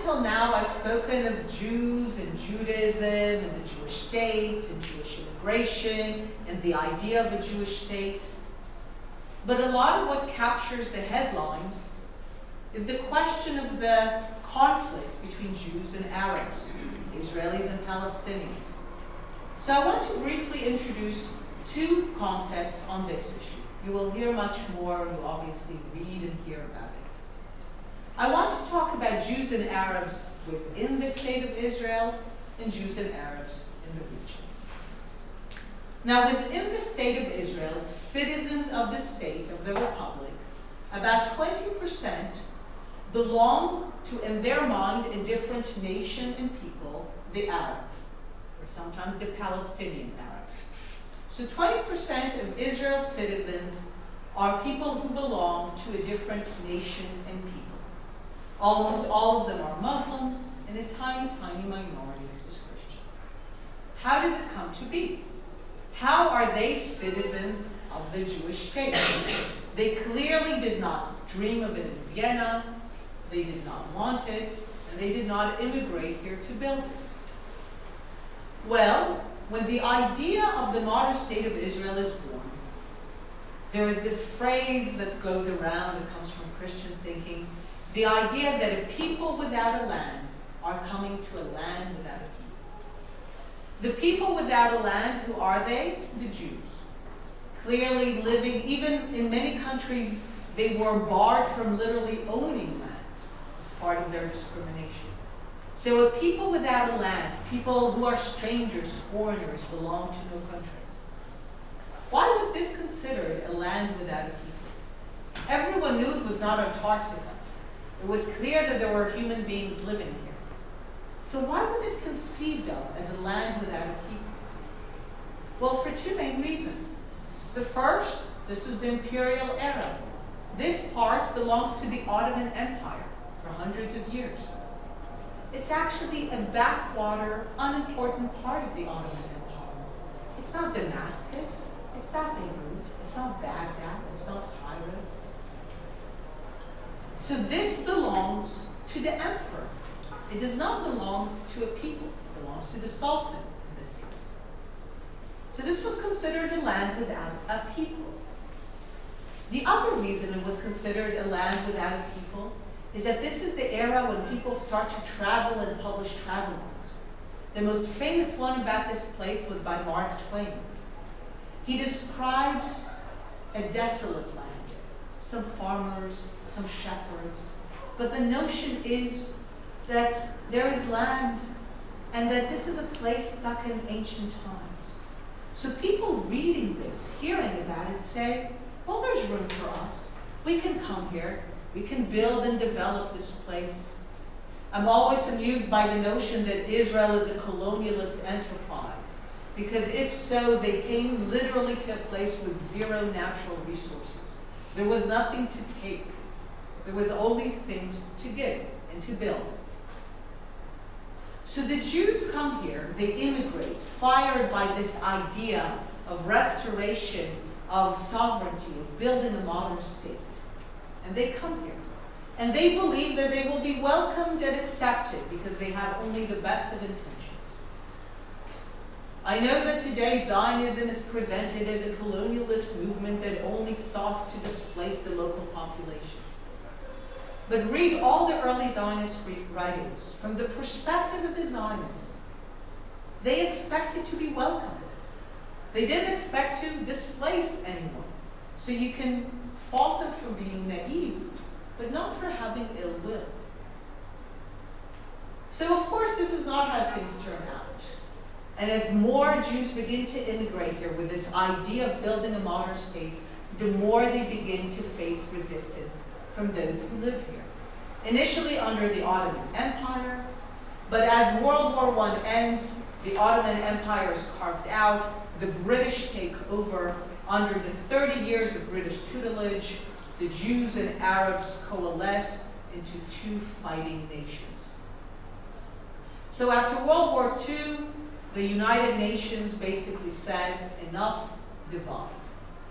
until now, I've spoken of Jews and Judaism and the Jewish state and Jewish immigration and the idea of a Jewish state. But a lot of what captures the headlines is the question of the conflict between Jews and Arabs, Israelis and Palestinians. So I want to briefly introduce two concepts on this issue. You will hear much more, you obviously read and hear about it. I want to talk about Jews and Arabs within the state of Israel and Jews and Arabs in the region. Now, within the state of Israel, citizens of the state, of the republic, about 20% belong to, in their mind, a different nation and people, the Arabs, or sometimes the Palestinian Arabs. So 20% of Israel's citizens are people who belong to a different nation and people. Almost all of them are Muslims, and a tiny, tiny minority is Christian. How did it come to be? How are they citizens of the Jewish state? They clearly did not dream of it in Vienna, they did not want it, and they did not immigrate here to build it. Well, when the idea of the modern state of Israel is born, there is this phrase that goes around, it comes from Christian thinking, the idea that a people without a land are coming to a land without a people. The people without a land, who are they? The Jews. Clearly living, even in many countries, they were barred from literally owning land as part of their discrimination. So a people without a land, people who are strangers, foreigners, belong to no country. Why was this considered a land without a people? Everyone knew it was not Antarctica. It was clear that there were human beings living here. So why was it conceived of as a land without a people? Well, for two main reasons. The first, this is the imperial era. This part belongs to the Ottoman Empire for hundreds of years. It's actually a backwater, unimportant part of the Ottoman Empire. It's not Damascus, it's not Beirut, it's not Baghdad, it's not Cairo. So this belongs to the emperor. It does not belong to a people. It belongs to the sultan in this case. So this was considered a land without a people. The other reason it was considered a land without a people is that this is the era when people start to travel and publish travel logs. The most famous one about this place was by Mark Twain. He describes a desolate land, some farmers, some shepherds, but the notion is that there is land and that this is a place stuck in ancient times. So people reading this, hearing about it, say, well, there's room for us. We can come here. We can build and develop this place. I'm always amused by the notion that Israel is a colonialist enterprise, because if so, they came literally to a place with zero natural resources. There was nothing to take. There was only things to give and to build. So the Jews come here, they immigrate, fired by this idea of restoration, of sovereignty, of building a modern state. And they come here. And they believe that they will be welcomed and accepted because they have only the best of intentions. I know that today Zionism is presented as a colonialist movement that only sought to displace the local population. But read all the early Zionist writings. From the perspective of the Zionists, they expected to be welcomed. They didn't expect to displace anyone. So you can fault them for being naive, but not for having ill will. So of course this is not how things turn out. And as more Jews begin to immigrate here with this idea of building a modern state, the more they begin to face resistance from those who live here. Initially under the Ottoman Empire, but as World War I ends, the Ottoman Empire is carved out, the British take over. Under the 30 years of British tutelage, the Jews and Arabs coalesce into two fighting nations. So after World War II, the United Nations basically says, enough, divide.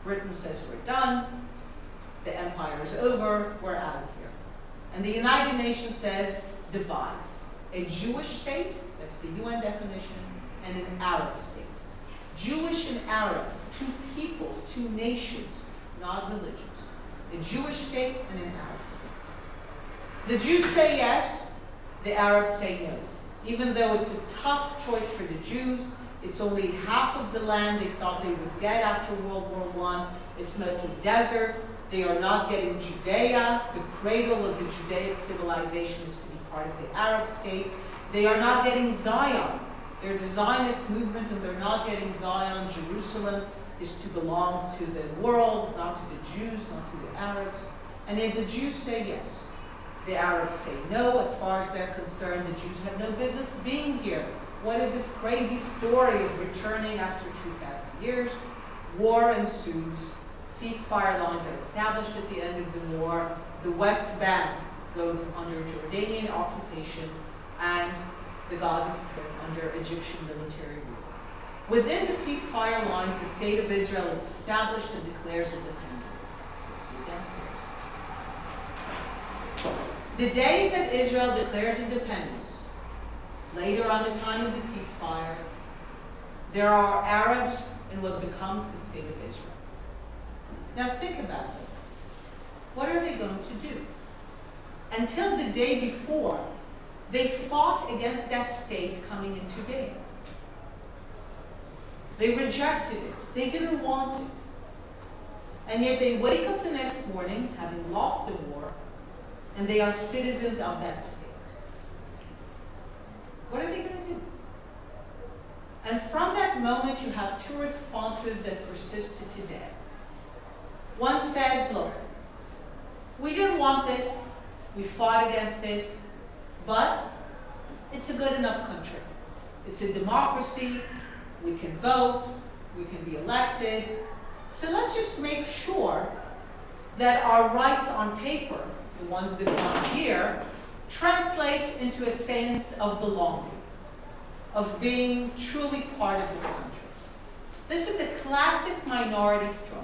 Britain says we're done, the empire is over, we're out of here. And the United Nations says, divide. A Jewish state, that's the UN definition, and an Arab state. Jewish and Arab, two peoples, two nations, not religions. A Jewish state and an Arab state. The Jews say yes, the Arabs say no. Even though it's a tough choice for the Jews, it's only half of the land they thought they would get after World War I. It's mostly desert. They are not getting Judea. The cradle of the Judaic civilization is to be part of the Arab state. They are not getting Zion. They're the Zionist movement, and they're not getting Zion. Jerusalem is to belong to the world, not to the Jews, not to the Arabs. And if the Jews say yes, the Arabs say no. As far as they're concerned, the Jews have no business being here. What is this crazy story of returning after 2,000 years? War ensues. Ceasefire lines are established at the end of the war. The West Bank goes under Jordanian occupation, and the Gaza Strip under Egyptian military rule. Within the ceasefire lines, the state of Israel is established and declares independence. You'll see downstairs. The day that Israel declares independence, later on the time of the ceasefire, there are Arabs in what becomes the state of Israel. Now think about it. What are they going to do? Until the day before, they fought against that state coming into being. They rejected it. They didn't want it. And yet they wake up the next morning, having lost the war, and they are citizens of that state. What are they going to do? And from that moment, you have two responses that persist to today. One says, look, we didn't want this. We fought against it. But it's a good enough country. It's a democracy. We can vote. We can be elected. So let's just make sure that our rights on paper, the ones defined here, translate into a sense of belonging, of being truly part of this country. This is a classic minority struggle.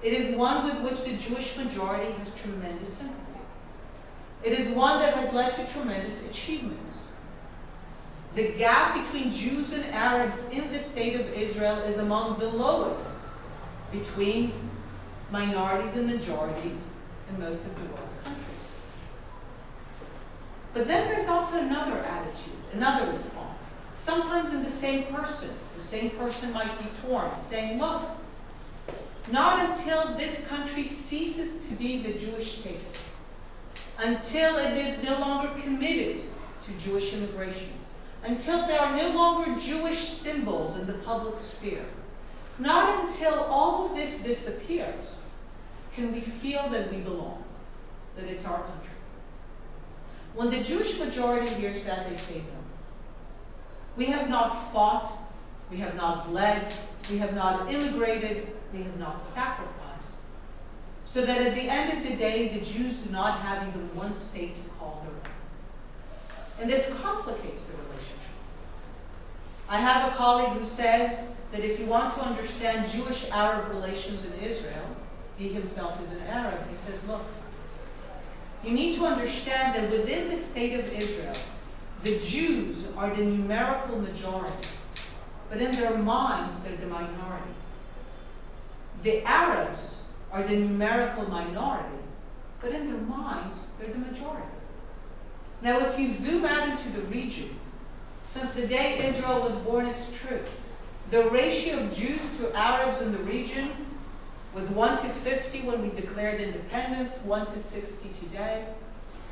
It is one with which the Jewish majority has tremendous sympathy. It is one that has led to tremendous achievements. The gap between Jews and Arabs in the state of Israel is among the lowest between minorities and majorities in most of the world's countries. But then there's also another attitude, another response. Sometimes in the same person might be torn, saying, look, not until this country ceases to be the Jewish state, until it is no longer committed to Jewish immigration, until there are no longer Jewish symbols in the public sphere, not until all of this disappears, can we feel that we belong, that it's our country. When the Jewish majority hears that, they say no. We have not fought, we have not led, we have not immigrated, we have not sacrificed. So that at the end of the day, the Jews do not have even one state to call their own. And this complicates the relationship. I have a colleague who says that if you want to understand Jewish-Arab relations in Israel, he himself is an Arab, he says, look, you need to understand that within the state of Israel, the Jews are the numerical majority, but in their minds, they're the minority. The Arabs are the numerical minority, but in their minds, they're the majority. Now, if you zoom out into the region, since the day Israel was born, it's true. The ratio of Jews to Arabs in the region was 1 to 50 when we declared independence, 1 to 60 today.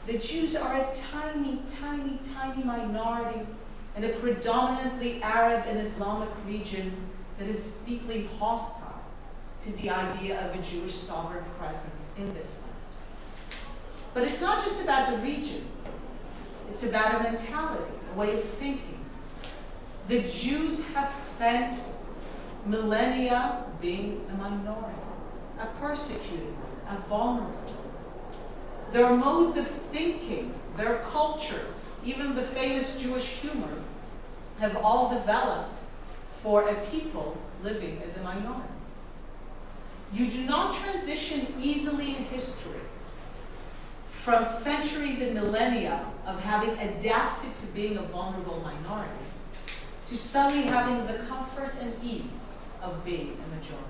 The Jews are a tiny, tiny, tiny minority in a predominantly Arab and Islamic region that is deeply hostile to the idea of a Jewish sovereign presence in this land. But it's not just about the region. It's about a mentality, a way of thinking. The Jews have spent millennia being a minority, a persecuted one, a vulnerable one. Their modes of thinking, their culture, even the famous Jewish humor, have all developed for a people living as a minority. You do not transition easily in history from centuries and millennia of having adapted to being a vulnerable minority to suddenly having the comfort and ease of being a majority.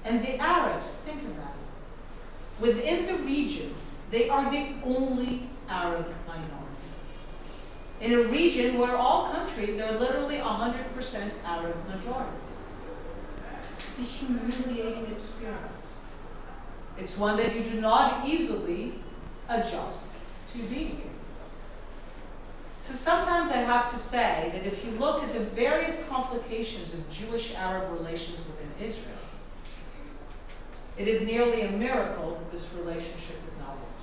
And the Arabs, think about it. Within the region, they are the only Arab minority. In a region where all countries are literally 100% Arab majorities. It's a humiliating experience. It's one that you do not easily adjust to being in. So sometimes I have to say that if you look at the various complications of Jewish-Arab relations within Israel, it is nearly a miracle that this relationship is not over.